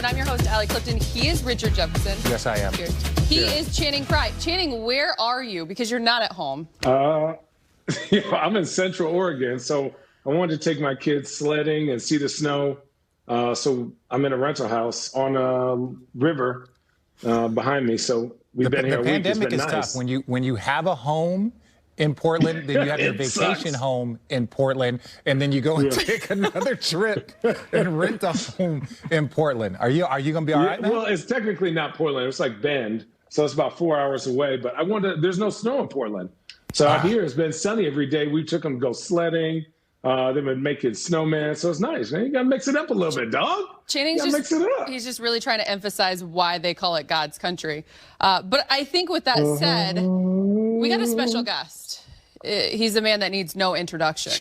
I'm your host, Allie Clifton. He is Richard Jefferson. Yes, I am. Cheers. He is Channing Frye. Channing, where are you? Because you're not at home. I'm in Central Oregon, so I wanted to take my kids sledding and see the snow. So I'm in a rental house on a river behind me. So we've been here a week. It's been nice. The pandemic is tough. When you have a home in Portland, then you have your vacation sucks. home in Portland, and then you go and take another trip and rent a home in Portland. Are you gonna be all right, man? Well, it's technically not Portland. It's like Bend, so it's about 4 hours away. But there's no snow in Portland. So out here, it's been sunny every day. We took them to go sledding. They've been making snowman, so it's nice, man. You gotta mix it up a little bit, dog. Channing's he's just really trying to emphasize why they call it God's country. But I think with that said, we got a special guest. He's a man that needs no introduction.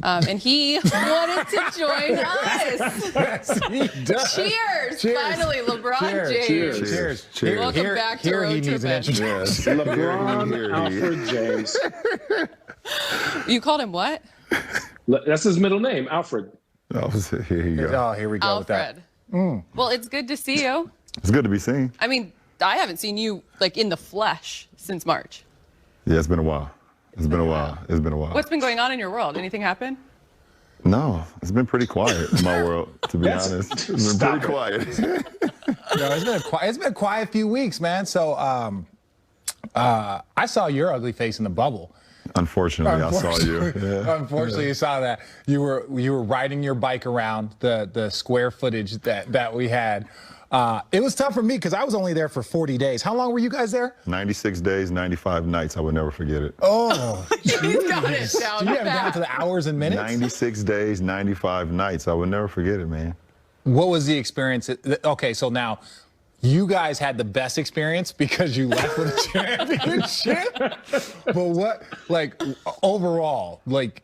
And he wanted to join us. Yes, he does. Cheers. Finally, LeBron James. Cheers. Welcome back to Road Trippin'. Yes. LeBron Alfred James. You called him what? That's his middle name, Alfred. Oh, here you go. Oh, here we go Alfred. with that. Well, it's good to see you. It's good to be seen. I mean, I haven't seen you like in the flesh since March. Yeah, it's been a while. It's been a while. What's been going on in your world? Anything happen? No, it's been pretty quiet in my world, to be honest. It's been pretty quiet. It's been a quiet few weeks, man. So I saw your ugly face in the bubble. Unfortunately, I saw you. Yeah. Unfortunately, you saw that. You were riding your bike around the square footage that we had. It was tough for me because I was only there for 40 days. How long were you guys there? 96 days, 95 nights. I would never forget it. Oh, you got it down. Do you have it down to the hours and minutes? 96 days, 95 nights. I would never forget it, man. What was the experience? Okay, so now you guys had the best experience because you left with a championship. But what, like, overall, like,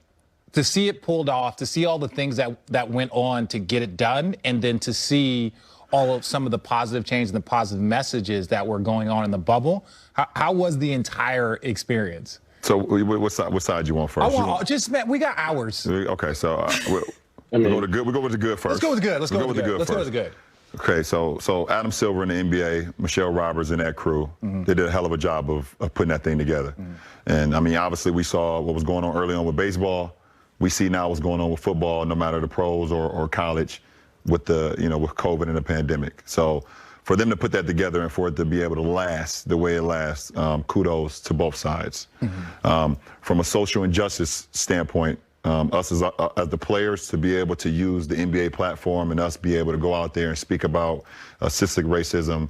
to see it pulled off, to see all the things that went on to get it done, and then to see all of some of the positive change and the positive messages that were going on in the bubble, how was the entire experience? So what side you want first? We got hours. Okay, so we'll go with the good first. Let's go with the good. Okay, so Adam Silver in the NBA, Michelle Roberts and that crew, they did a hell of a job of putting that thing together. And I mean, obviously we saw what was going on early on with baseball. We see now what's going on with football, no matter the pros or college, with with COVID and the pandemic. So for them to put that together and for it to be able to last the way it lasts, kudos to both sides. From a social injustice standpoint, us as the players to be able to use the NBA platform and us be able to go out there and speak about systemic racism,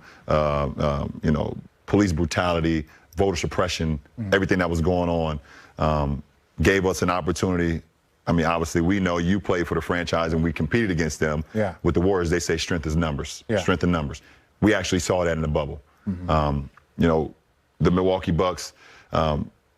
police brutality, voter suppression, everything that was going on, gave us an opportunity. I mean, obviously, we know you played for the franchise and we competed against them. Yeah. With the Warriors, they say strength is numbers. Yeah. Strength in numbers. We actually saw that in the bubble. The Milwaukee Bucks,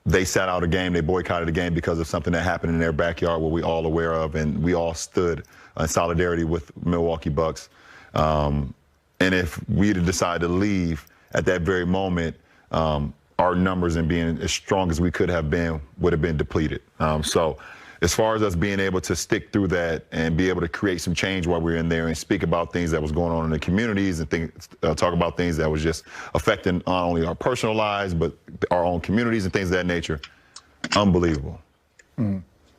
they sat out a game. They boycotted a game because of something that happened in their backyard, what we all aware of, and we all stood in solidarity with Milwaukee Bucks. And if we had decided to leave at that very moment, our numbers and being as strong as we could have been would have been depleted. So as far as us being able to stick through that and be able to create some change while we were in there and speak about things that was going on in the communities and talk about things that was just affecting not only our personal lives, but our own communities and things of that nature, unbelievable.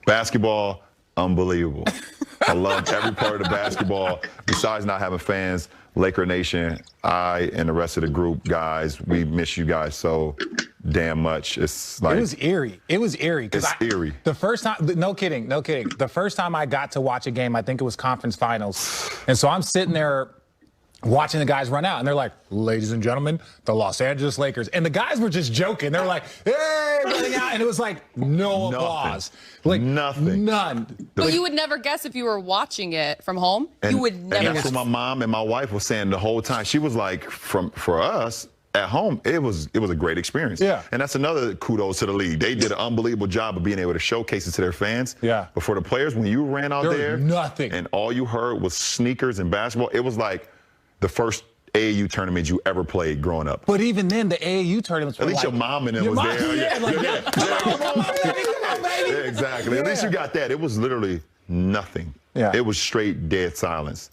Basketball, unbelievable. I loved every part of the basketball. Besides not having fans, Laker Nation, I and the rest of the group, guys, we miss you guys so damn much. It's like, it was eerie. It's eerie. The first time, no kidding. The first time I got to watch a game, I think it was conference finals. And so I'm sitting there watching the guys run out, and they're like, ladies and gentlemen, the Los Angeles Lakers. And the guys were just joking. They were like, hey, running out. And it was like, no applause. Like, nothing. None. But you would never guess if you were watching it from home. You would never And that's guess. what my mom and my wife was saying the whole time. She was like, for us, at home, it was a great experience. Yeah. And that's another kudos to the league. They did an unbelievable job of being able to showcase it to their fans. Yeah. But for the players, when you ran out there, nothing. And all you heard was sneakers and basketball, it was like the first AAU tournament you ever played growing up. But even then, the AAU tournaments were at least your mom and them was there. Come on, baby. Yeah, exactly. Yeah. At least you got that. It was literally nothing. Yeah. It was straight dead silence.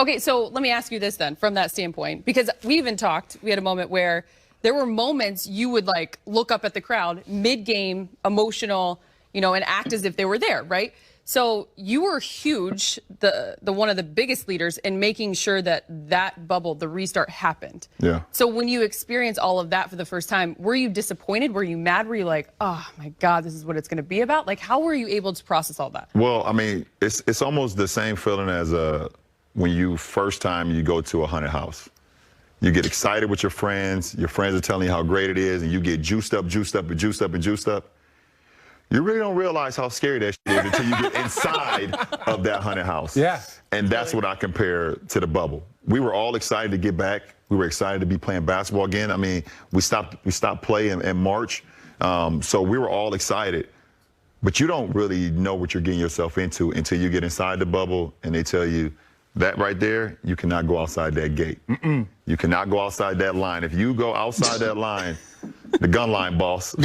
Okay, so let me ask you this then, from that standpoint, because we even talked, we had a moment where there were moments you would like look up at the crowd mid-game, emotional, and act as if they were there, right? So you were huge, the one of the biggest leaders in making sure that bubble, the restart, happened. Yeah. So when you experience all of that for the first time, were you disappointed? Were you mad? Were you like, oh my God, this is what it's going to be about? Like, how were you able to process all that? Well, I mean, it's almost the same feeling as when you first time you go to a haunted house. You get excited with your friends are telling you how great it is, and you get juiced up. You really don't realize how scary that shit is until you get inside of that haunted house. Yeah. And that's what I compare to the bubble. We were all excited to get back. We were excited to be playing basketball again. I mean, we stopped playing in March, so we were all excited. But you don't really know what you're getting yourself into until you get inside the bubble and they tell you, that right there, you cannot go outside that gate. You cannot go outside that line. If you go outside that line, the gun line boss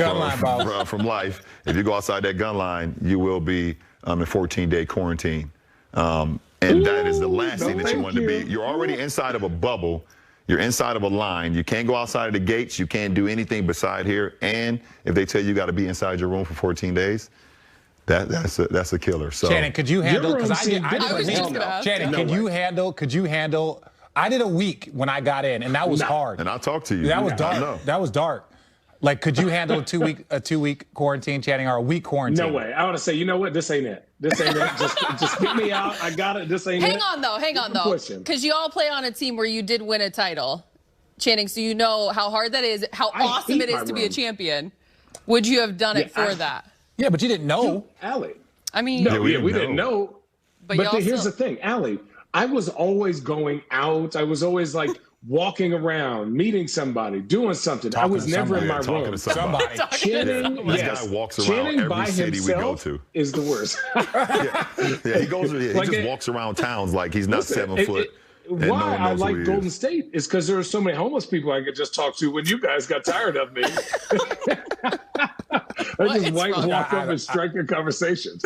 from Life, if you go outside that gun line, you will be in 14-day quarantine. And that is the last thing that you want to be. You're already inside of a bubble. You're inside of a line. You can't go outside of the gates. You can't do anything beside here. And if they tell you got to be inside your room for 14 days, that's a killer. So Shannon, could you handle? Because I did I was just gonna ask. Shannon, could you handle? I did a week when I got in, and that was hard. And I'll talk to you. That was dark. That was dark. Like, could you handle a two week quarantine, Channing, or a week quarantine? No way. I want to say, you know what? This ain't it. This ain't it. Just get me out. I got it. This ain't it. Hang on though, because you all play on a team where you did win a title, Channing. So you know how hard that is, how awesome it is to be a champion. Would you have done it for that? Yeah, but you didn't know. Allie. I mean, no, we didn't know. But here's the thing, Allie. I was always going out. I was always like walking around, meeting somebody, doing something. I was never in my room. Somebody. Channing, this guy walks around every city we go to. Is the worst. He goes. He just walks around towns like he's not 7 foot. Why I like Golden State is because there are so many homeless people I could just talk to when you guys got tired of me. I just walk up and strike a conversation.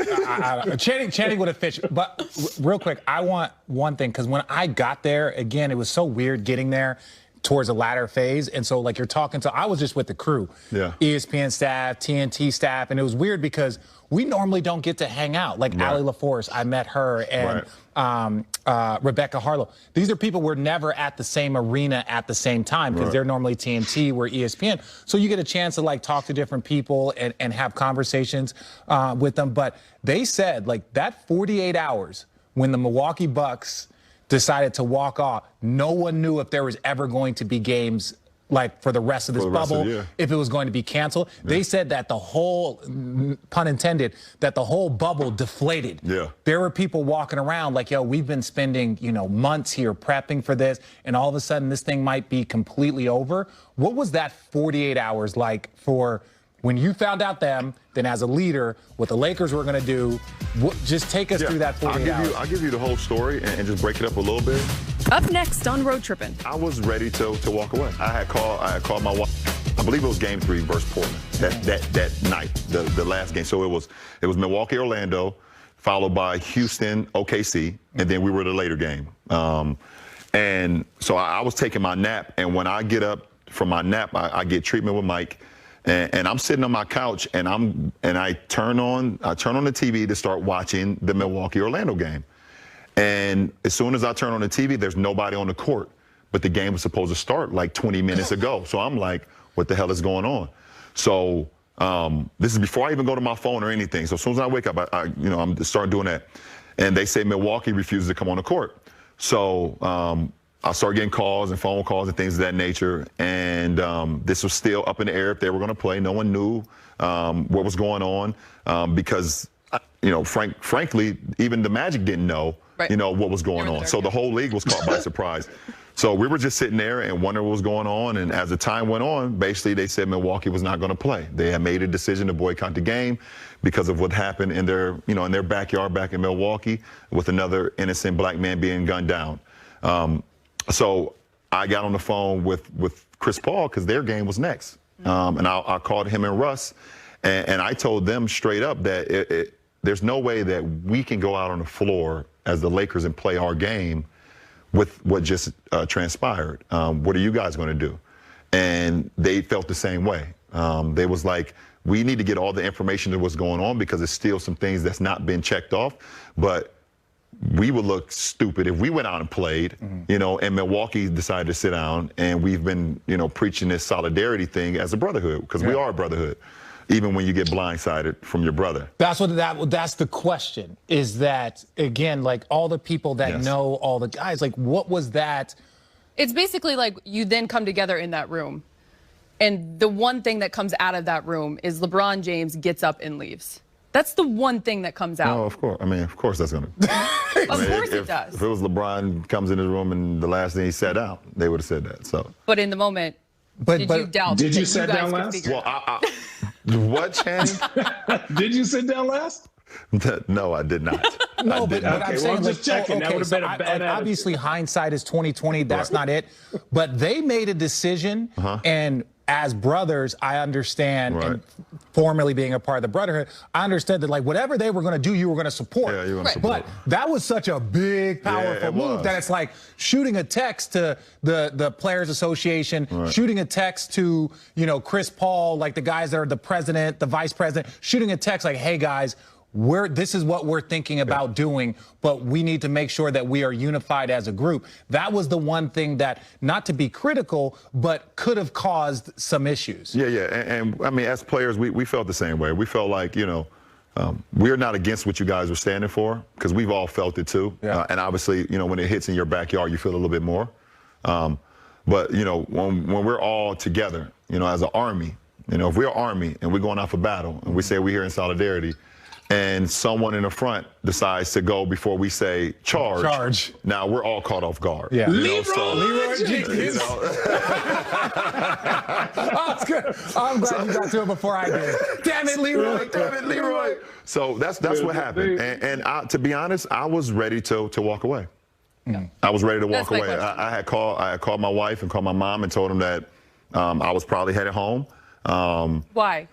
Channing would have fished. But real quick, I want one thing, because when I got there, again, it was so weird getting there towards the latter phase. And so, like, you're talking to, I was just with the crew, ESPN staff, TNT staff, and it was weird because we normally don't get to hang out. Like Allie LaForce, I met her, and Rebecca Harlow. These are people we're never at the same arena at the same time, because they're normally TNT, we're ESPN. So you get a chance to like talk to different people and have conversations with them. But they said like that 48 hours when the Milwaukee Bucks decided to walk off, no one knew if there was ever going to be games like for the rest of this bubble, if it was going to be canceled. They said that the whole, pun intended, that the whole bubble deflated. There were people walking around like, yo, we've been spending, months here prepping for this, and all of a sudden this thing might be completely over. What was that 48 hours like for when you found out them, then as a leader, what the Lakers were going to do? Just take us through that 48 hours. I'll give you the whole story and just break it up a little bit. Up next on Road Trippin'. I was ready to walk away. I had called my wife. I believe it was Game 3 versus Portland that night, the last game. So it was Milwaukee, Orlando, followed by Houston, OKC, and then we were the later game. And so I was taking my nap, and when I get up from my nap, I get treatment with Mike. And I'm sitting on my couch, and I turn on the TV to start watching the Milwaukee-Orlando game. And as soon as I turn on the TV, there's nobody on the court, but the game was supposed to start like 20 minutes ago. So I'm like, what the hell is going on? So this is before I even go to my phone or anything. So as soon as I wake up, I'm starting doing that. And they say Milwaukee refuses to come on the court. So I started getting calls and phone calls and things of that nature. And this was still up in the air if they were going to play. No one knew what was going on because, frankly, even the Magic didn't know, what was going on. So the whole league was caught by surprise. So we were just sitting there and wondering what was going on. And as the time went on, basically they said Milwaukee was not going to play. They had made a decision to boycott the game because of what happened in their, in their backyard back in Milwaukee with another innocent black man being gunned down. So I got on the phone with Chris Paul because their game was next. And I called him and Russ, and I told them straight up that there's no way that we can go out on the floor as the Lakers and play our game with what just transpired. What are you guys going to do? And they felt the same way. They was like, we need to get all the information that was going on because there's still some things that's not been checked off. But we would look stupid if we went out and played, you know, and Milwaukee decided to sit down, and we've been, you know, preaching this solidarity thing as a brotherhood, because we are a brotherhood, even when you get blindsided from your brother. That's the question, is that, again, like all the people that know all the guys, like what was that? It's basically like you then come together in that room, and the one thing that comes out of that room is LeBron James gets up and leaves. That's the one thing that comes out. Oh, of course. I mean, of course that's going to. Of course it does. If it was LeBron comes in his room and the last thing he sat down, they would have said that. So. But in the moment, did you doubt? Did you that sit you guys down could last? figure it out? Well, what, Channing? Did you sit down last? No, I did not. No, but Okay, I'm well, saying, I'm just checking. That would've been a bad attitude. obviously hindsight is 20/20. That's not it. But they made a decision, and as brothers, I understand, and formerly being a part of the brotherhood, I understood that like whatever they were going to do, you were going to support. Yeah, you were going to support. But that was such a big, powerful move that it's like shooting a text to the Players Association, shooting a text to, you know, Chris Paul, like the guys that are the president, the vice president, shooting a text like, hey guys, this is what we're thinking about doing, but we need to make sure that we are unified as a group. That was the one thing that, not to be critical, but could have caused some issues. Yeah. And I mean, as players, we felt the same way. We felt like, you know, we're not against what you guys were standing for, because we've all felt it too. And obviously, you know, when it hits in your backyard, you feel a little bit more. But, you know, when we're all together, you know, as an army, you know, if we're an army and we're going out for battle and we say we're here in solidarity, and someone in the front decides to go before we say charge. Now we're all caught off guard. Yeah. Leroy James. Oh, it's good. I'm glad you got to it before I did. Damn it, Leroy. Damn it, Leroy. So that's what happened. And to be honest, I was ready to walk away. I was ready to walk away. I had called my wife and called my mom and told them that I was probably headed home. Why?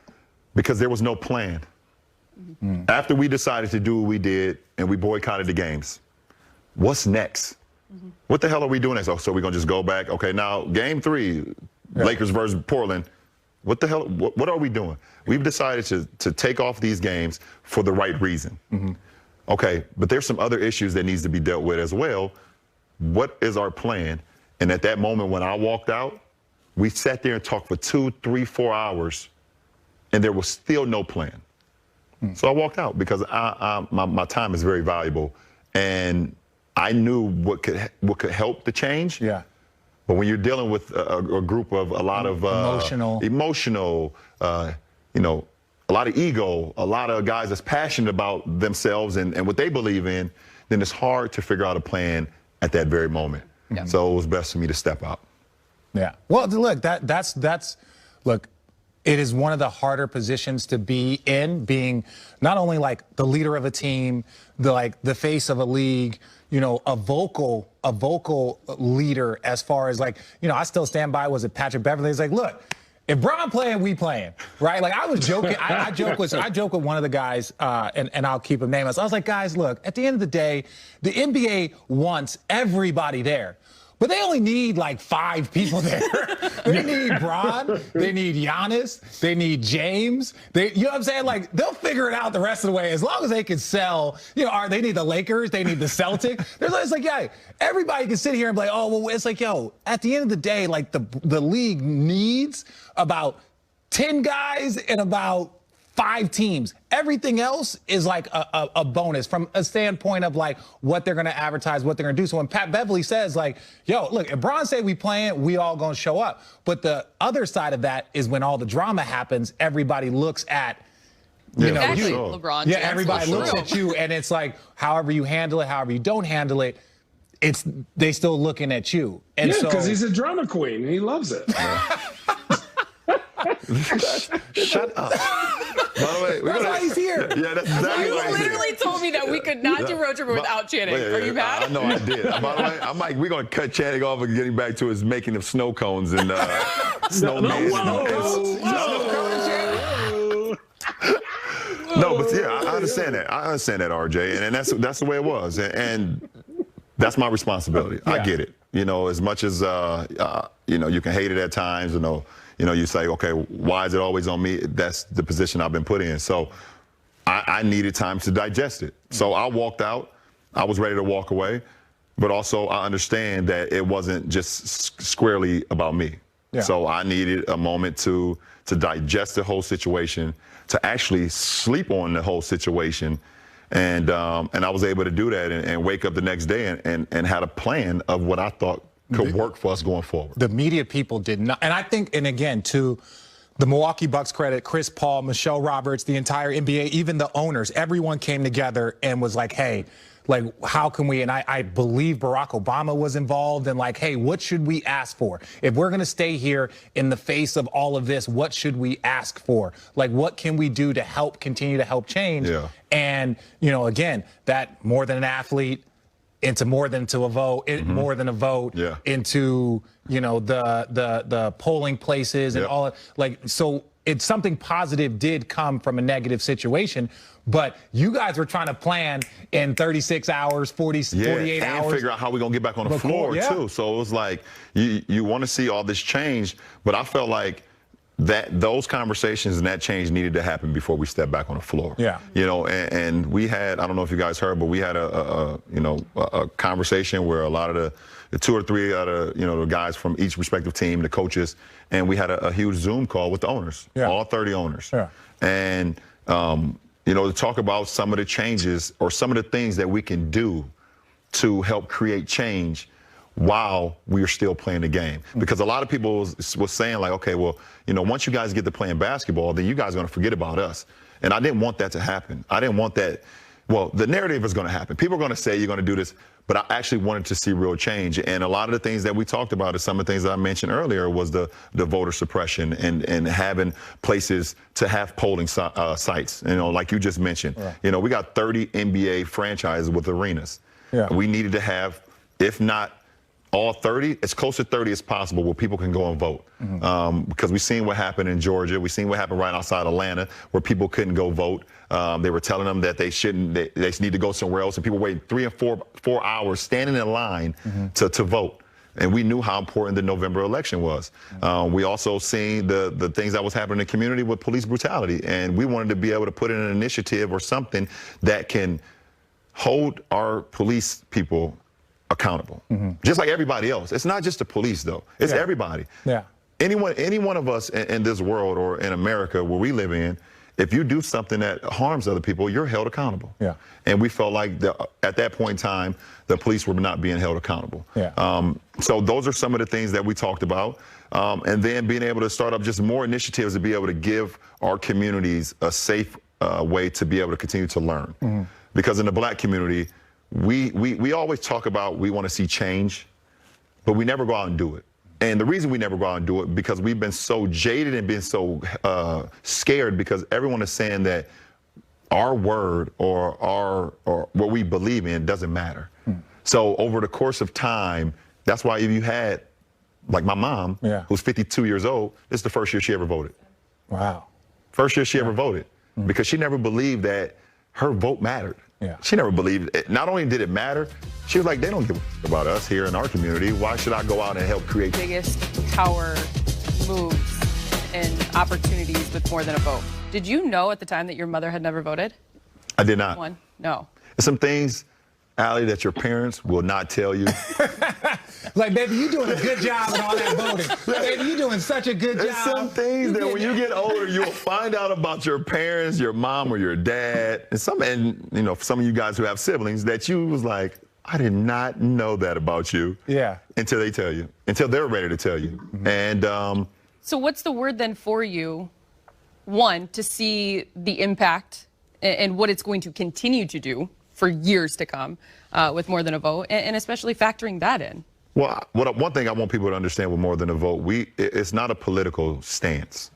Because there was no plan. After we decided to do what we did and we boycotted the games, what's next? What the hell are we doing next? Oh, so we're going to just go back? Okay, now game 3, Lakers versus Portland. What the hell? What are we doing? We've decided to take off these games for the right reason. Okay, but there's some other issues that needs to be dealt with as well. What is our plan? And at that moment when I walked out, we sat there and talked for 2, 3, 4 hours, and there was still no plan. So I walked out because my time is very valuable, and I knew what could help the change. Yeah. But when you're dealing with a group of a lot of emotional, you know, a lot of ego, a lot of guys that's passionate about themselves and what they believe in, then it's hard to figure out a plan at that very moment. So it was best for me to step out. Yeah. Well, look, look. It is one of the harder positions to be in, being not only like the leader of a team, the face of a league, you know, a vocal leader as far as like, you know, I still stand by, was it Patrick Beverley? It's like, look, if Bron playing, we playing, right? Like I was joking. I joke with one of the guys, and I'll keep him nameless. I was like, guys, look, at the end of the day, the NBA wants everybody there. But they only need like 5 people there. They need Bron, they need Giannis, they need James. You know what I'm saying? Like they'll figure it out the rest of the way as long as they can sell. You know, they need the Lakers, they need the Celtics. It's like, yeah, everybody can sit here and be like, oh, well, it's like, yo, at the end of the day, like the league needs about 10 guys and about 5 teams. Everything else is like a bonus from a standpoint of like what they're going to advertise, what they're going to do. So when Pat Beverley says like, yo, look, if Bron say we playing, we all going to show up. But the other side of that is when all the drama happps, everybody looks at, you know, exactly. LeBron James. Yeah, everybody looks at you, and it's like, however you handle it, however you don't handle it, they still looking at you. And yeah, because he's a drama queen. And he loves it. Shut up. By the way, that's why he's here. Yeah, that's exactly why he's here. You literally told me that we could not do Road Trip without Channing. Are you mad? I know I did. By the way, I'm like, we're going to cut Channing off and getting back to his making of snow cones and snowman. No, but yeah, I understand that. I understand that, RJ, and that's the way it was. And That's my responsibility. Yeah. I get it. You know, as much as you know, you can hate it at times. You say, okay, why is it always on me? That's the position I've been put in. So I needed time to digest it. So I walked out. I was ready to walk away, but also I understand that it wasn't just squarely about me. Yeah. So I needed a moment to digest the whole situation, to actually sleep on the whole situation. And I was able to do that and wake up the next day and had a plan of what I thought could work for us going forward. The media people did not. And I think, and again, to the Milwaukee Bucks credit, Chris Paul, Michelle Roberts, the entire NBA, even the owners, everyone came together and was like, hey, like, how can we, and I believe Barack Obama was involved, and like, hey, what should we ask for? If we're going to stay here in the face of all of this, what should we ask for? Like, what can we do to help continue to help change? Yeah. And, you know, again, that more than an athlete into more than to a vote, more than a vote, Yeah. into, you know, the polling places and Yep. all, like, so it's something positive did come from a negative situation, but you guys were trying to plan in 36 hours, 48 and hours. figure out how we're going to get back on the floor, yeah. too. So it was like, you want to see all this change, but I felt like those conversations and that change needed to happen before we step back on the floor. Yeah. You know, and we had, I don't know if you guys heard, but we had a conversation where a lot of the 2 or 3 out of, the guys from each respective team, the coaches, and we had a huge Zoom call with the owners, all 30 owners. Yeah. And, to talk about some of the changes or some of the things that we can do to help create change while we are still playing the game. Because a lot of people was saying like, okay, well, once you guys get to playing basketball, then you guys are going to forget about us. And I didn't want that to happen. I didn't want that. Well, the narrative is going to happen. People are going to say you're going to do this, but I actually wanted to see real change. And a lot of the things that we talked about is some of the things that I mentioned earlier was the voter suppression and having places to have polling sites, like you just mentioned. Yeah. We got 30 NBA franchises with arenas. Yeah. We needed to have, if not all 30, as close to 30 as possible where people can go and vote. Because we've seen what happened in Georgia. We've seen what happened right outside Atlanta where people couldn't go vote. They were telling them that they shouldn't, they need to go somewhere else. And people waiting 3 and 4 hours standing in line to vote. And we knew how important the November election was. We also seen the things that was happening in the community with police brutality. And we wanted to be able to put in an initiative or something that can hold our police people accountable, just like everybody else. It's not just the police, though. It's everybody. Yeah. Any one of us in this world or in America where we live in, if you do something that harms other people, you're held accountable. Yeah. And we felt like at that point in time, the police were not being held accountable. Yeah. So those are some of the things that we talked about. And then being able to start up just more initiatives to be able to give our communities a safe way to be able to continue to learn. Because in the Black community, we always talk about we want to see change, but we never go out and do it. And the reason we never go out and do it because we've been so jaded and been so scared because everyone is saying that our word or what we believe in doesn't matter. So over the course of time, that's why if you had, like my mom, who's 52 years old, this is the first year she ever voted. Wow. First year she ever voted because she never believed that her vote mattered. Yeah. She never believed it. Not only did it matter, she was like, they don't give a fuck about us here in our community. Why should I go out and help create? Biggest power moves and opportunities with more than a vote. Did you know at the time that your mother had never voted? I did not. No. There's some things, Allie, that your parents will not tell you. Like, baby, you doing a good job in all that voting. Baby, you doing such a good job. There's some things that when you get older, you'll find out about your parents, your mom or your dad, and some of you guys who have siblings that you was like, I did not know that about you. Yeah. Until they tell you, until they're ready to tell you. And so what's the word then for you, one, to see the impact and what it's going to continue to do for years to come with more than a vote, and especially factoring that in? Well, one thing I want people to understand with more than a vote, it's not a political stance.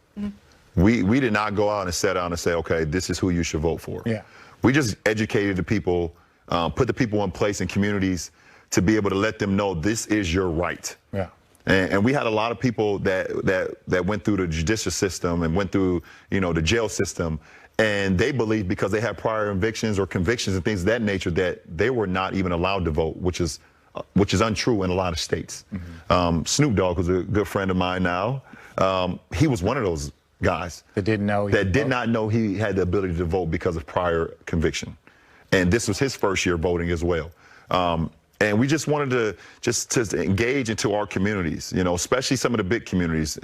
We did not go out and set out and say, okay, this is who you should vote for. Yeah. We just educated the people, put the people in place in communities to be able to let them know this is your right. Yeah. And we had a lot of people that went through the judicial system and went through, the jail system. And they believed because they had prior convictions and things of that nature that they were not even allowed to vote, which is which is untrue in a lot of states. Snoop Dogg, who's a good friend of mine now, he was one of those guys that didn't know that did not know he had the ability to vote because of prior conviction, and this was his first year voting as well. And we just wanted to engage into our communities, you know, especially some of the big communities,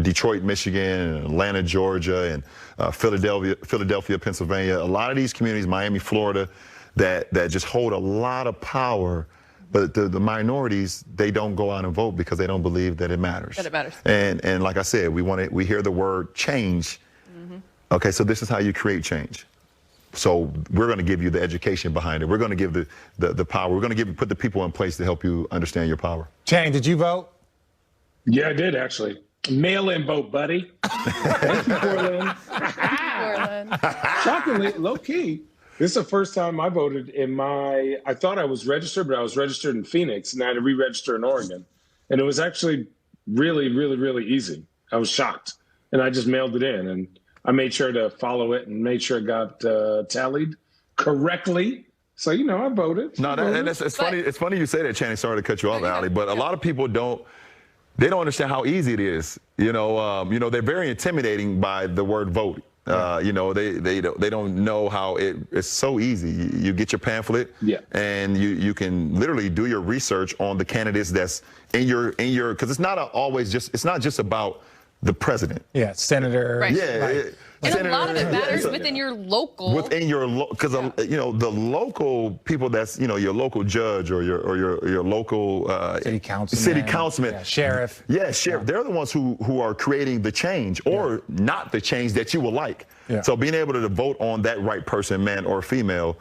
Detroit, Michigan, and Atlanta, Georgia, and Philadelphia, Pennsylvania. A lot of these communities, Miami, Florida, that just hold a lot of power. But the minorities, they don't go out and vote because they don't believe that it matters. That it matters. And like I said, we hear the word change. Okay, so this is how you create change. So we're going to give you the education behind it. We're going to give the power. We're going to put the people in place to help you understand your power. Channing, did you vote? Yeah, I did actually. Mail-in vote, buddy. Thank you, Portland. Shockingly, low key. This is the first time I voted I thought I was registered, but I was registered in Phoenix, and I had to re-register in Oregon. And it was actually really, really, really easy. I was shocked. And I just mailed it in. And I made sure to follow it and made sure it got tallied correctly. So, you know, I voted. No, it's funny. It's funny you say that, Channing. Sorry to cut you off, Allie, but a lot of people don't understand how easy it is. You know, they're very intimidating by the word vote. You know, they don't know how it's so easy. You get your pamphlet, and you can literally do your research on the candidates that's in your because it's not just about the president. Yeah, senator. Right. Yeah. Right. And a lot of it matters within your local. Because you know, the local people, that's, you know, your local judge or your local city councilman, sheriff. Yeah, sheriff. They're the ones who are creating the change or not the change that you would like. Yeah. So being able to vote on that right person, man or female,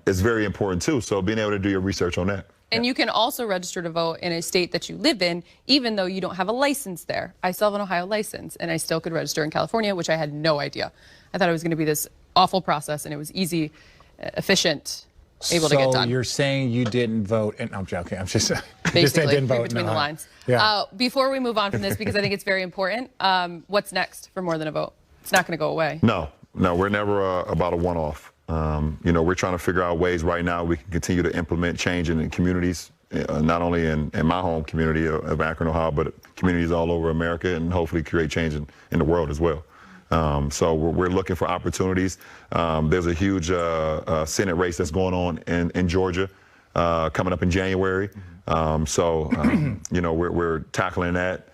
is very important too. So being able to do your research on that. And you can also register to vote in a state that you live in, even though you don't have a license there. I still have an Ohio license, and I still could register in California, which I had no idea. I thought it was going to be this awful process, and it was easy, efficient, able to get done. So you're saying you didn't vote? And I'm joking. I'm just basically didn't vote between the lines. Yeah. Before we move on from this, because I think it's very important, what's next for More Than a Vote? It's not going to go away. No, we're never about a one-off. You know, we're trying to figure out ways right now we can continue to implement change in the communities, not only in my home community of Akron, Ohio, but communities all over America, and hopefully create change in the world as well. So we're looking for opportunities. There's a huge Senate race that's going on in Georgia coming up in January. You know, we're tackling that.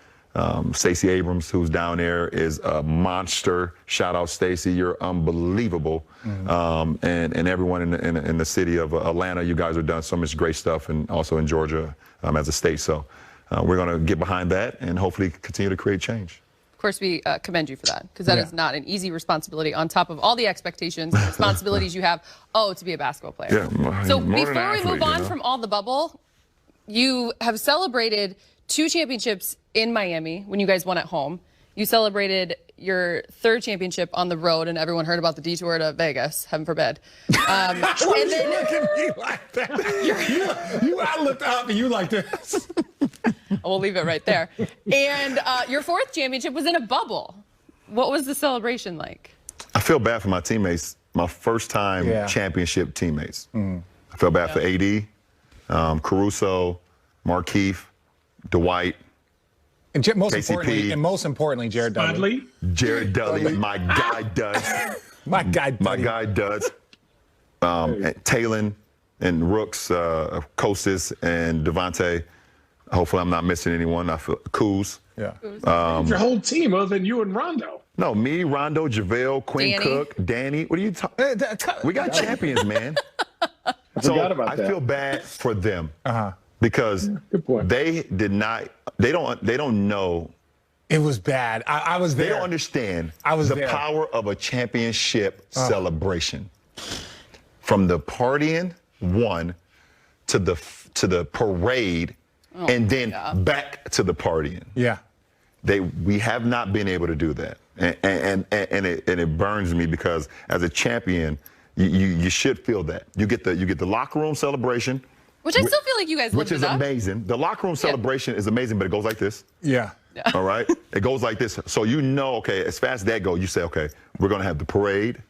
Stacey Abrams, who's down there, is a monster. Shout out, Stacey. You're unbelievable. And everyone in the city of Atlanta, you guys have done so much great stuff, and also in Georgia as a state. So we're going to get behind that and hopefully continue to create change. Of course, we commend you for that, because that is not an easy responsibility on top of all the expectations and responsibilities you have, to be a basketball player. Yeah, so before we move on from all the bubble, you have celebrated 2 championships in Miami when you guys won at home. You celebrated your 3rd championship on the road, and everyone heard about the detour to Vegas, heaven forbid. And then look at me like that. I looked up and you like this. We'll leave it right there. And your 4th championship was in a bubble. What was the celebration like? I feel bad for my teammates, my first-time championship teammates. I feel bad for AD, Caruso, Markeith, Dwight, and most importantly, Jared Dudley. Jared Dudley, my guy Duds. My guy Duds. Talon and Rooks, Kostas and Devontae. Hopefully I'm not missing anyone. I feel Kuz. Yeah. Your whole team other than you and Rondo. No, me, Rondo, JaVale, Quinn Danny. Cook, Danny. What are you talking? We got champions, man. I forgot about that. I feel bad for them. Because they don't know. It was bad. I was there. They don't understand the power of a championship celebration. From the partying, to the parade, and then back to the partying. Yeah. We have not been able to do that. And it burns me, because as a champion, you should feel that. You get the locker room celebration, which I still feel like you guys lived which is amazing. The locker room celebration is amazing, but it goes like this. Yeah. All right? It goes like this. So you know, okay, as fast as that goes, you say, okay, we're going to have the parade,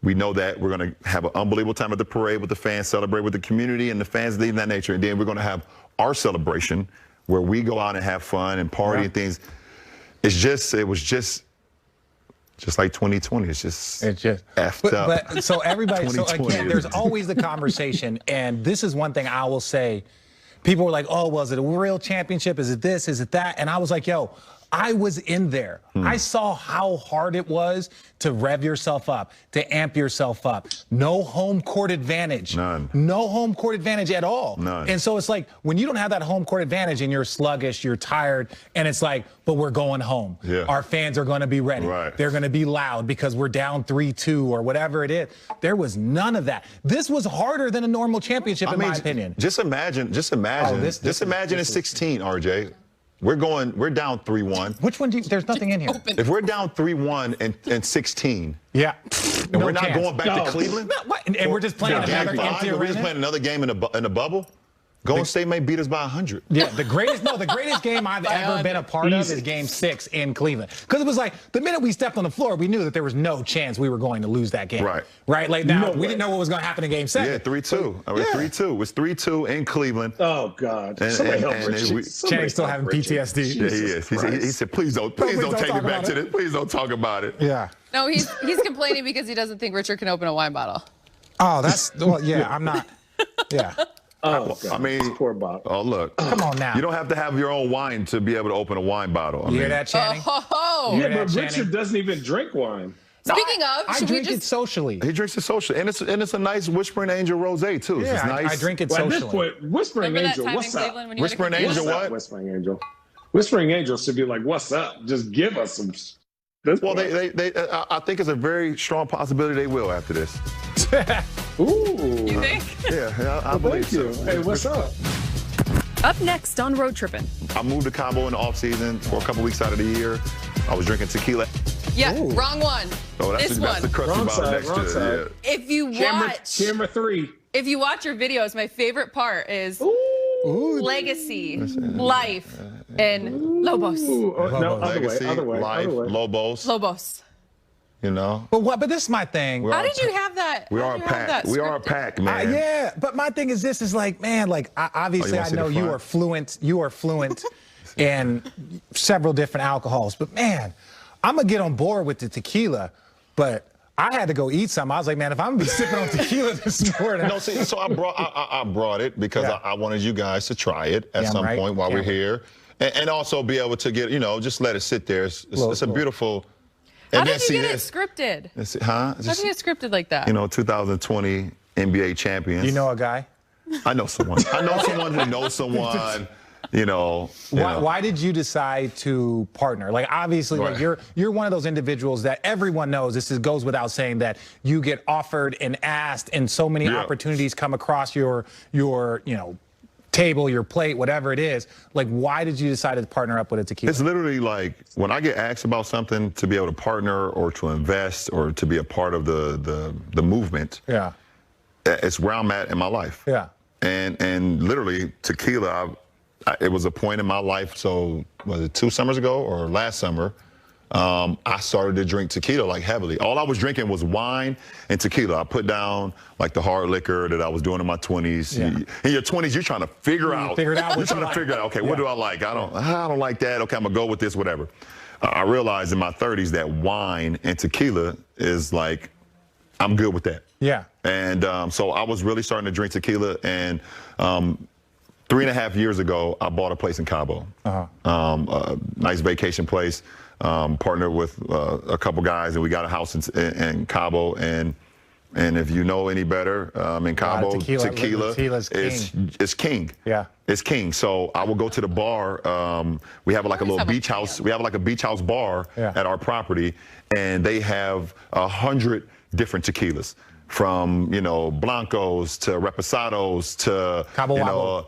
We know that we're going to have an unbelievable time at the parade with the fans, celebrate with the community and the fans, leaving that nature. And then we're going to have our celebration where we go out and have fun and party and things. It was just like 2020. It's just effed up. But so everybody, so again, there's always the conversation. And this is one thing I will say. People were like, oh, was it a real championship? Is it this? Is it that? And I was like, yo, I was in there. I saw how hard it was to rev yourself up, to amp yourself up. No home court advantage. None. No home court advantage at all. None. And so it's like when you don't have that home court advantage and you're sluggish, you're tired, and it's like, but we're going home. Yeah. Our fans are going to be ready. Right. They're going to be loud because we're down 3-2 or whatever it is. There was none of that. This was harder than a normal championship, in my opinion. Just imagine it's 16, RJ. We're down 3-1. Which one there's nothing in here. If we're down 3-1 and 16. Yeah. And we're not going back to Cleveland? And we're just playing another empty arena? We're just playing another game in a bubble? Golden State may beat us by 100. Yeah, the greatest game I've ever been a part of is Game 6 in Cleveland. Because it was like, the minute we stepped on the floor, we knew that there was no chance we were going to lose that game. Right? Like now, we didn't know what was going to happen in Game 7. Yeah, 3-2. 3-2. It was 3-2 in Cleveland. Oh, God. Somebody help Richie. Channing's still having PTSD. Yeah, he is. He said, please don't take me back to this. Please don't talk about it. Yeah. No, he's complaining because he doesn't think Richard can open a wine bottle. Oh, I'm not. Yeah. Oh, God. I mean, poor Bob. Oh, look. Come on now. You don't have to have your own wine to be able to open a wine bottle. You hear that, Channing? Yeah, but Richard doesn't even drink wine. Speaking of, I drink it socially. He drinks it socially, and it's a nice Whispering Angel rosé too. Yeah, it's nice. I drink it Well, at socially. this point, Whispering Angel, what's up? Whispering Angel, what? Whispering Angel. Whispering Angel should be like, what's up? Just give us some. Well, I think it's a very strong possibility they will after this. Ooh. You think? Yeah, I believe so. Hey, what's up? Up next on Road Trippin'. I moved to Cabo in the off season for a couple weeks out of the year. I was drinking tequila. Yeah, wrong one. Oh, that's the crusty bottle next to it. Yeah. If you watch camera 3. If you watch your videos, my favorite part is legacy, life, and Lobos. No, Legacy, other way. Lobos. You know. But this is my thing. How did you have that? We are a pack. We are a pack, man. Yeah, but my thing is this is like, man, like obviously I know you are fluent. You are fluent in several different alcohols, but man, I'm gonna get on board with the tequila, but I had to go eat some. I was like, man, if I'm gonna be sipping on tequila this morning. No, see, so I brought it because I wanted you guys to try it at some point while we're here, and also be able to get, just let it sit there. It's a beautiful. How did you get it scripted? How did you get scripted like that? 2020 NBA champions. You know a guy? I know someone. I know someone who knows someone. Why did you decide to partner? Like, obviously, like you're one of those individuals that everyone knows. This goes without saying that you get offered and asked, and so many opportunities come across your table, your plate, whatever it is. Like, why did you decide to partner up with a tequila? It's literally like when I get asked about something, to be able to partner or to invest or to be a part of the movement. Yeah, it's where I'm at in my life. Yeah, and literally tequila. It was a point in my life. So was it 2 summers ago or last summer? I started to drink tequila like heavily. All I was drinking was wine and tequila. I put down like the hard liquor that I was doing in my 20s. Yeah. In your 20s, you're trying to figure out. You're trying to figure out. Okay, what do I like? I don't like that. Okay, I'm gonna go with this. Whatever. I realized in my 30s that wine and tequila is like, I'm good with that. Yeah. And so I was really starting to drink tequila, and 3.5 years ago, I bought a place in Cabo, a nice vacation place. Partnered with a couple guys, and we got a house in Cabo. And if you know any better, in Cabo, tequila is king. Yeah, it's king. So I will go to the bar. We have like a little beach house. We have like a beach house bar at our property, and they have 100 different tequilas. From blancos to reposados to añejos,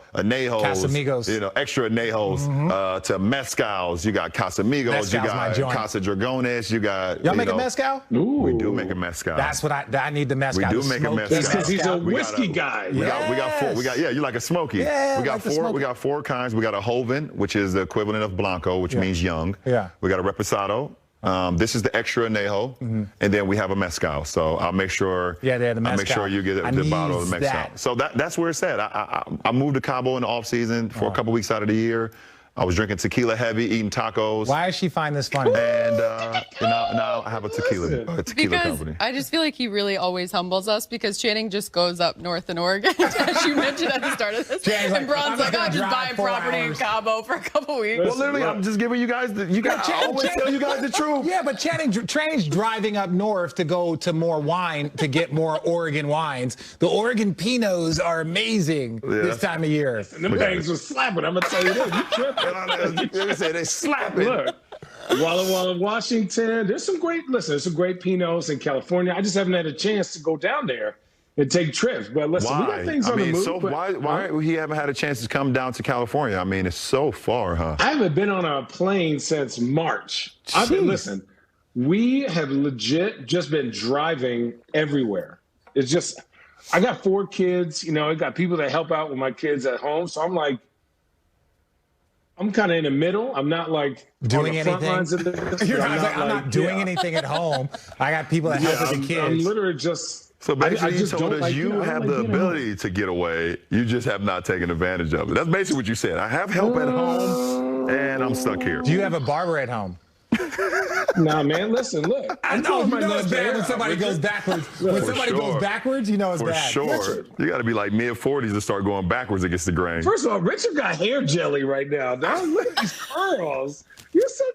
Casamigos, extra añejos, to mezcals. You got Casamigos, you got Casa Dragones, you got. Y'all make a mezcal? Ooh. We do make a mezcal. That's what I need the mezcal. We do make a mezcal. That's because he's a whiskey guy. We got 4. you like a smoky. Yeah, we got 4. We got 4 kinds. We got a Joven, which is the equivalent of Blanco, which means young. Yeah. We got a Reposado. This is the extra anejo, and then we have a mezcal. So I'll make sure. Yeah, they have the mezcal. I'll make sure you get the bottle of the mezcal. That. So that's where it's at. I moved to Cabo in the off season for a couple weeks out of the year. I was drinking tequila heavy, eating tacos. Why does she find this funny? And now I have a tequila Because company. I just feel like he really always humbles us because Channing just goes up north in Oregon, as you mentioned at the start of this. Channing's and Bron's like, I'm I'll just buy a 4 property in hours. Cabo for a couple weeks. Well, literally, I'm just giving you guys I always tell you guys the truth. Yeah, but Channing's driving up north to go to more wine, to get more Oregon wines. The Oregon Pinots are amazing this time of year. And them things was slapping. I'm going to tell you this. You tripping. They say they slapping. Look, while in Washington, there's some great Pinots in California. I just haven't had a chance to go down there and take trips. But listen, we got things on the move. So why he haven't had a chance to come down to California? I mean, it's so far, huh? I haven't been on a plane since March. Listen, we have legit just been driving everywhere. It's just, I got 4 kids. I got people that help out with my kids at home. So I'm kind of in the middle. I'm not like doing on the front anything. lines of this. You're I'm not doing anything at home. I got people that help with the kids. I'm literally just. So basically, I just you told us like, you have the ability to get away. You just have not taken advantage of it. That's basically what you said. I have help at home, and I'm stuck here. Do you have a barber at home? Nah, man. Listen, look. I know it's bad when somebody goes backwards. When somebody goes backwards, you know it's bad. For sure. Richard. You got to be like mid-40s to start going backwards against the grain. First of all, Richard got hair jelly right now. Dog. Look at these curls. You're so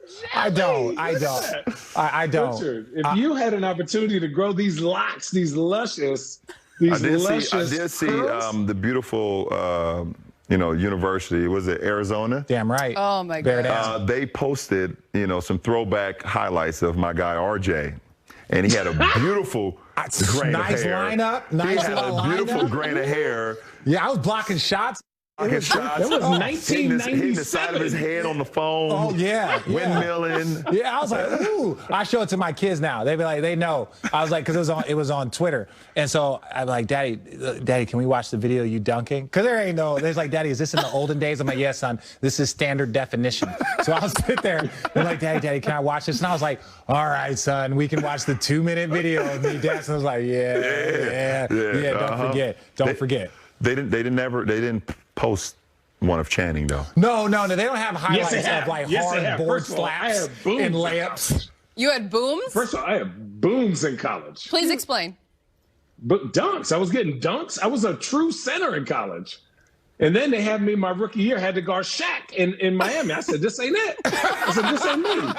jelly. I don't. Richard, if you had an opportunity to grow these locks, these luscious curls. I did see the beautiful, university. Was it Arizona? Damn right. Oh, my God. They posted, some throwback highlights of my guy, RJ. And he had a beautiful grain of hair. Lineup. He had a beautiful grain of hair. Yeah, I was blocking shots. That was 1997. Hitting the side of his head on the phone. Oh, yeah. Windmilling. Yeah, I was like, ooh. I show it to my kids now. They be like, they know. I was like, because it was on Twitter. And so I'm like, Daddy, can we watch the video of you dunking? Because there's like, Daddy, is this in the olden days? I'm like, yes, son, this is standard definition. So I'll sit there. They're like, Daddy, can I watch this? And I was like, all right, son, we can watch the 2-minute video of me dancing. I was like, yeah, don't forget. They didn't post one of Channing though. No, they don't have highlights of like hard board First of all, slaps and layups. You had booms? First of all, I had booms in college. Please explain. But dunks. I was getting dunks. I was a true center in college. And then they had me my rookie year, had to guard Shaq in Miami. I said, this ain't it. I said, this ain't me.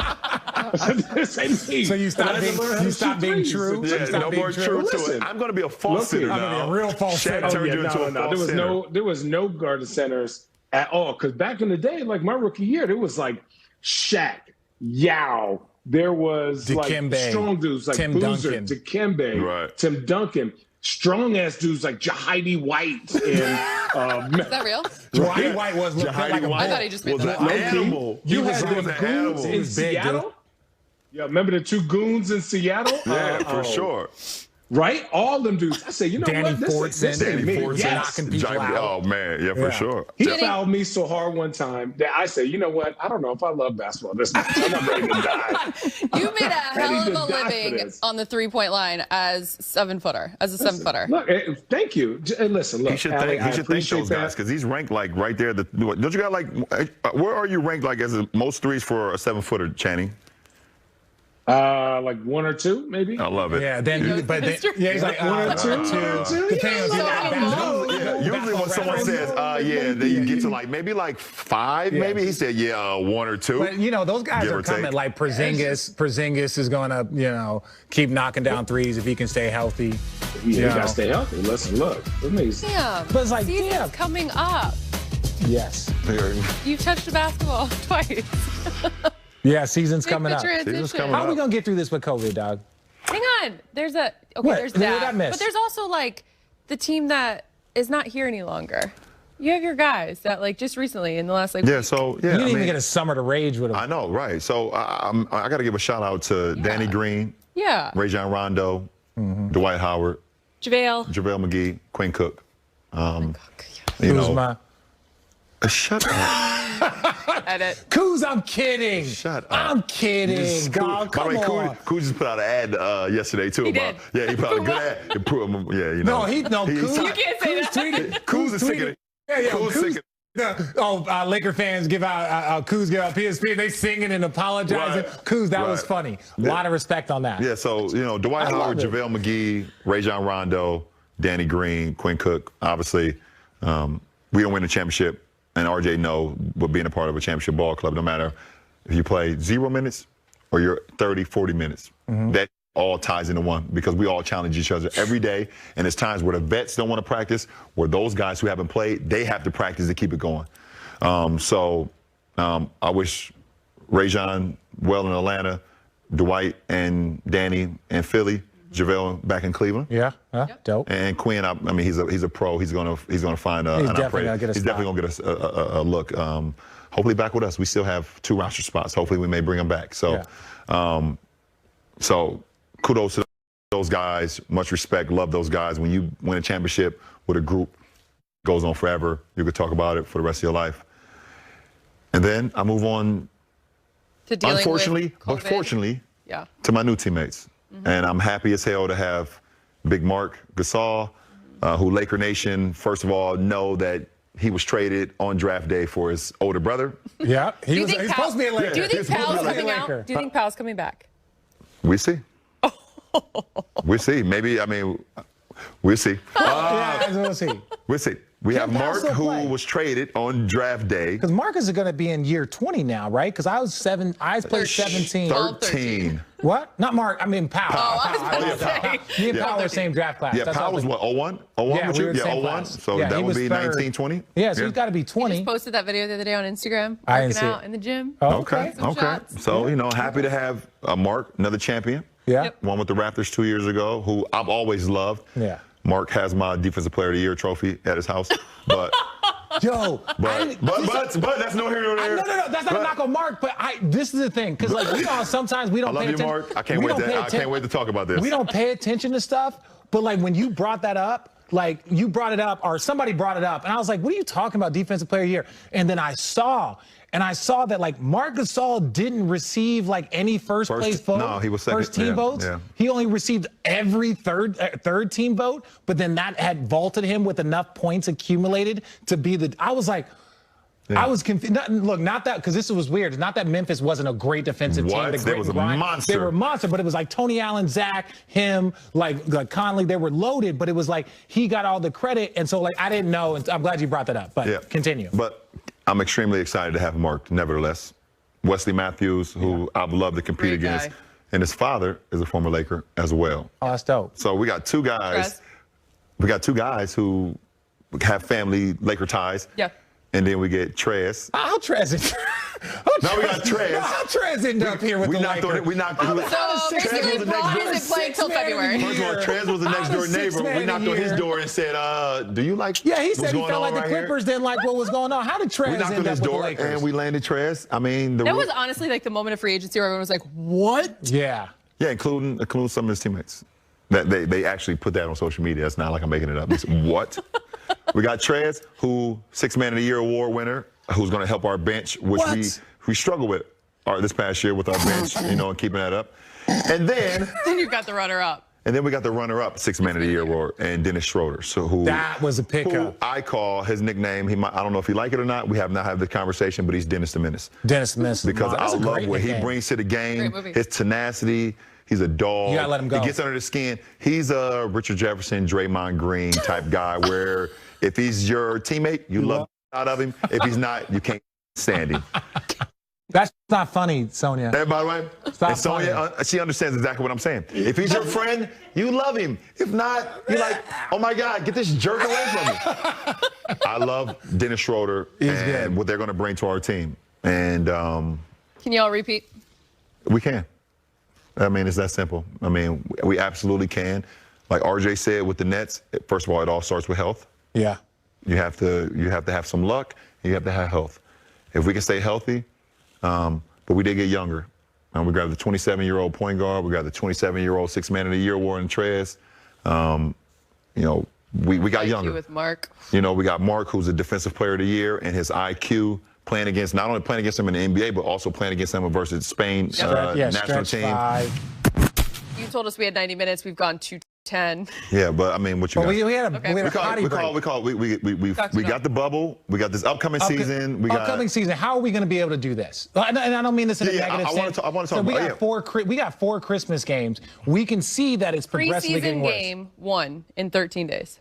I said, this ain't me. So you stopped being true? Yeah, no more true to Listen, it. I'm going to be a false center now. I'm going to be a real false Shaq center. turned you into a false center. There was no guarded centers at all. Because back in the day, like my rookie year, there was like Shaq, Yao. There was Dikembe, like strong dudes like Tim Boozer, Duncan. Dikembe, Right. Tim Duncan. Strong-ass dudes like Jahidi White and Is that real? Jahidi White was like Jahidi a White I thought he just made was that an up. animal. You He had was them an goons animal. in big, dude. Seattle. Yeah, remember the 2 goons in Seattle? Yeah, for sure. Right? All them dudes. I say, you know Danny what? This Fortson. ain't me. Danny Fortson. Yes. knocking people out. Oh man, yeah, for sure. He Danny- fouled me so hard one time that I say, you know what? I don't know if I love basketball this much. I'm not ready to die. You made a hell Ready of to a die for living this. on the 3-point line as a 7-footer. Look, thank you. Listen, look. He should Allie, thank appreciate those guys because he's ranked like right there. Don't you got like? Where are you ranked like as the most threes for a 7-footer, Channing? Like 1 or 2, maybe. I love it. Yeah, then he's like 1 or 2. Depends on Usually when someone says, then you get to like maybe like 5, maybe he said, 1 or 2. But those guys Give are or coming. take. Like Porzingis is going to, keep knocking down threes if he can stay healthy. You gotta stay healthy. Listen, look. Amazing. Damn. But it's like, Season's damn. coming up. Yes. You've touched a basketball twice. Yeah, season's Big coming up. Season's coming How are we up. going to get through this with COVID, dog? Hang on. There's there's What did I that. miss? But there's also like the team that is not here any longer. You have your guys that like just recently in the last You You didn't even get a summer to rage with them. I know, right? So I got to give a shout out to Danny Green, Yeah. Rajon Rondo, Dwight Howard, JaVale McGee, Quinn Cook. Kuzma. Shut up. get it. Kuz, I'm kidding. Shut up. I'm kidding. Dog, come on. Kuz just put out an ad yesterday too. He about did. Yeah, he put out a good ad. No, Kuz. You can't say that. Tweeted. Kuz is sick of it. Yeah, Kuz sick of it. Laker fans give out Kuz give out PSP. They singing and apologizing. Right. Kuz, that was funny. A lot of respect on that. Yeah, so Dwight Howard, JaVale McGee, Rajon Rondo, Danny Green, Quinn Cook. Obviously, we don't win a championship, and RJ know what being a part of a championship ball club. No matter if you play 0 minutes or you're 30, 40 minutes, that all ties into one because we all challenge each other every day. And there's times where the vets don't want to practice, where those guys who haven't played, they have to practice to keep it going. I wish Rajon well in Atlanta, Dwight and Danny in Philly, JaVale back in Cleveland. Yeah, dope. And Quinn, I mean, he's a pro. He's gonna find an operator. He's definitely gonna get a look. Hopefully back with us. We still have 2 roster spots. Hopefully we may bring him back. So, so kudos to those guys. Much respect. Love those guys. When you win a championship with a group, it goes on forever. You could talk about it for the rest of your life. And then I move on. To dealing unfortunately, with but COVID. fortunately, Yeah. to my new teammates. And I'm happy as hell to have Big Mark Gasol, who Laker Nation, first of all, know that he was traded on draft day for his older brother. Yeah, he's supposed to be a Laker. Do you think Powell's coming Laker. out? Do you think Powell's coming back? We see. We'll see. Maybe, I mean, we'll see. We'll see. We'll see. We have Mark, who was traded on draft day. Because Marcus is going to be in year 20 now, right? Because I played 17. 13. What? Not Mark. I mean Powell. I was about to say. Me and Powell were same draft class. Yeah, Powell was what, 01? 01 Yeah, with we you? were the Yeah, same 01. class. So Yeah, that he would was be third. 19, 20? Yeah, so he's got to be He 20. just posted that video the other day on Instagram, I didn't working see out it. in the gym. Okay. Some shots. So, happy to have Mark, another champion. Yeah. Yep. Won with the Raptors 2 years ago, who I've always loved. Yeah. Mark has my Defensive Player of the Year trophy at his house. But Yo, but that's no here nor there. No, that's not a knock on Mark, but this is the thing, because sometimes we don't I pay love attention. you, Mark. I can't wait to talk about this. We don't pay attention to stuff, but like when you brought that up, like you brought it up or somebody brought it up, and I was like, what are you talking about, Defensive Player of the Year? And then I saw that like Marc Gasol didn't receive like any first place vote. No, he was second. First team votes. Yeah. He only received every third team vote, but then that had vaulted him with enough points accumulated to be the. I was like. Yeah. I was confused. Look, not that, because this was weird. It's not that Memphis wasn't a great defensive team. They was a monster. They were a monster, but it was like Tony Allen, Zach, him, like Conley. They were loaded, but it was like he got all the credit. And so, like, I didn't know. And I'm glad you brought that up. But continue. But I'm extremely excited to have Mark, nevertheless. Wesley Matthews, who I've loved to compete against. And his father is a former Laker as well. Oh, that's dope. So we got two guys. We got two guys who have family Laker ties. Yeah. And then we get Trez. How Trez is? Now we got Trez. How Trez ended up here with the Lakers? So basically, Bronny isn't playing till February. First of all, Trez was the next door neighbor. We knocked on his door and said, "Do you like?" Yeah, he said he felt like the Clippers didn't like what was going on. How did Trez end up with the Lakers? And we landed Trez. I mean, that was honestly like the moment of free agency where everyone was like, "What?" Yeah. Yeah, including some of his teammates. That they actually put that on social media. It's not like I'm making it up. It's, what? We got Trez, who 6th Man of the Year award winner, who's going to help our bench, which we struggle with this past year with our bench, and keeping that up. And then you've got the runner-up. And then we got the runner-up 6th Man of the Year award, and Dennis Schroeder. So that was a pickup. Who I call his nickname. I don't know if he like it or not. We have not had the conversation, but he's Dennis the Menace. Dennis the Menace. Because I love what he brings to the game. His tenacity. He's a dog. You gotta let him go. He gets under the skin. He's a Richard Jefferson, Draymond Green type guy where if he's your teammate, you love out of him. If he's not, you can't stand him. That's not funny, Sonia. Hey, by the way, and Sonia, she understands exactly what I'm saying. If he's your friend, you love him. If not, you're like, oh my God, get this jerk away from me. I love Dennis Schroeder and what they're going to bring to our team. And can you all repeat? We can. I mean, it's that simple. I mean, we absolutely can. Like RJ said with the Nets, first of all, it all starts with health. Yeah. You have to have some luck. And you have to have health. If we can stay healthy, but we did get younger. We got the 27-year-old point guard. We got the 27-year-old 6th Man of the Year award in Trez. We got younger. With Mark. We got Mark, who's a Defensive Player of the Year, and his IQ playing against, not only playing against them in the NBA, but also playing against them versus Spain national team. 5. You told us we had 90 minutes. We've gone to 10. Yeah, but I mean, what you got? We had a potty break. We got the bubble. We got this upcoming season. Upcoming season. How are we going to be able to do this? And I don't mean this in a negative sense. I want to talk about we got 4 Christmas games. We can see that it's progressively getting worse. Preseason game 1 in 13 days.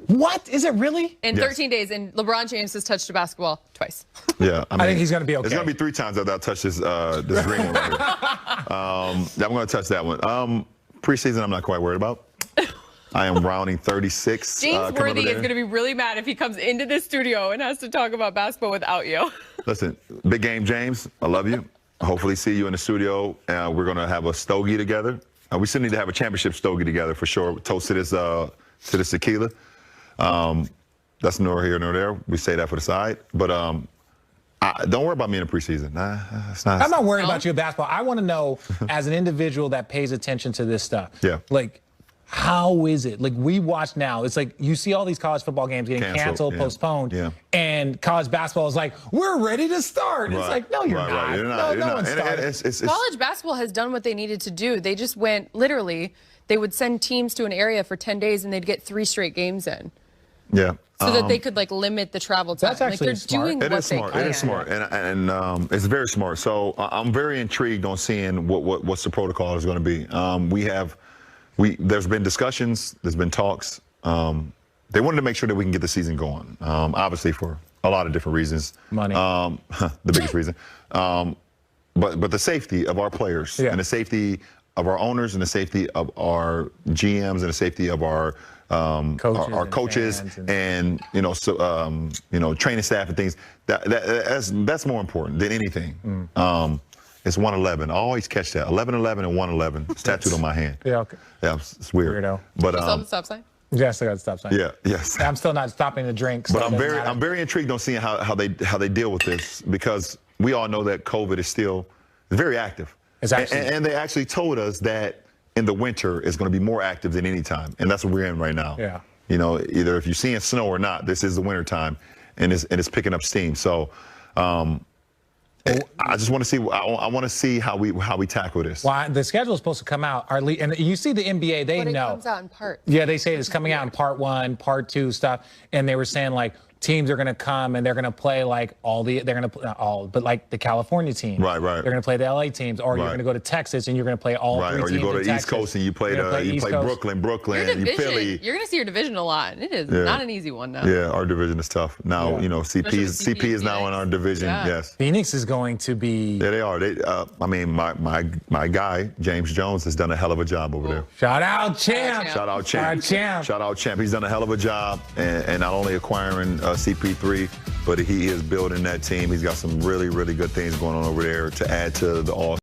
What? Is it really? In 13 days, and LeBron James has touched a basketball twice. Yeah, I think he's going to be okay. It's going to be 3 times that I'll touch this green one right here. I'm going to touch that one. Preseason, I'm not quite worried about. I am rounding 36. James Worthy is going to be really mad if he comes into this studio and has to talk about basketball without you. Listen, big game, James. I love you. Hopefully see you in the studio. We're going to have a stogie together. We still need to have a championship stogie together for sure. Toast to this tequila. That's nor here nor there. We say that for the side. But don't worry about me in the preseason. It's not. I'm not worried about you in basketball. I want to know, as an individual that pays attention to this stuff, like, how is it? Like, we watch now. It's like you see all these college football games getting canceled, postponed, and college basketball is like, we're ready to start. Right. It's like, no, you're not. No one started. College basketball has done what they needed to do. They just went, literally, they would send teams to an area for 10 days, and they'd get 3 straight games in. Yeah. So that they could, like, limit the travel time. That's actually they're smart. doing what they can. It is smart, and it's very smart. So I'm very intrigued on seeing what's the protocol is going to be. There's been discussions, there's been talks. They wanted to make sure that we can get the season going, obviously for a lot of different reasons. Money. The biggest reason. But the safety of our players and the safety of our owners and the safety of our GMs and the safety of our coaches and training staff and things. That's more important than anything. It's 111. I always catch that. 11-11 and 111. It's tattooed on my hand. Yeah, okay. Yeah, it's weird. Weirdo. But you still have the stop sign? Yeah, I still got the stop sign. Yeah, yes. I'm still not stopping to drink. So but I'm very intrigued on seeing how they deal with this, because we all know that COVID is still very active. And they actually told us that in the winter it's going to be more active than any time, and that's what we're in right now. Yeah. You know, either if you're seeing snow or not, this is the winter time, and it's picking up steam. So. I just want to see. I want to see how we tackle this. Well, the schedule is supposed to come out. And you see the NBA, they know. It comes out in parts. Yeah, they say it's coming out in part 1, part 2 stuff, and they were saying like teams are going to come and they're going to play like but like the California team. Right. They're going to play the LA teams, or you're going to go to Texas and you're going to play all 3 teams. Or you go to the East Coast and you play Brooklyn, you Philly. You're going to see your division a lot. It is not an easy one now. Yeah, our division is tough. Now, CP is now in our division. Yeah. Yes. Phoenix is going to be. Yeah, they are. I mean, my guy, James Jones, has done a hell of a job over there. Shout out, champ. Shout out, champ. He's done a hell of a job, and not only acquiring CP3, but he is building that team. He's got some really, really good things going on over there to add to the all.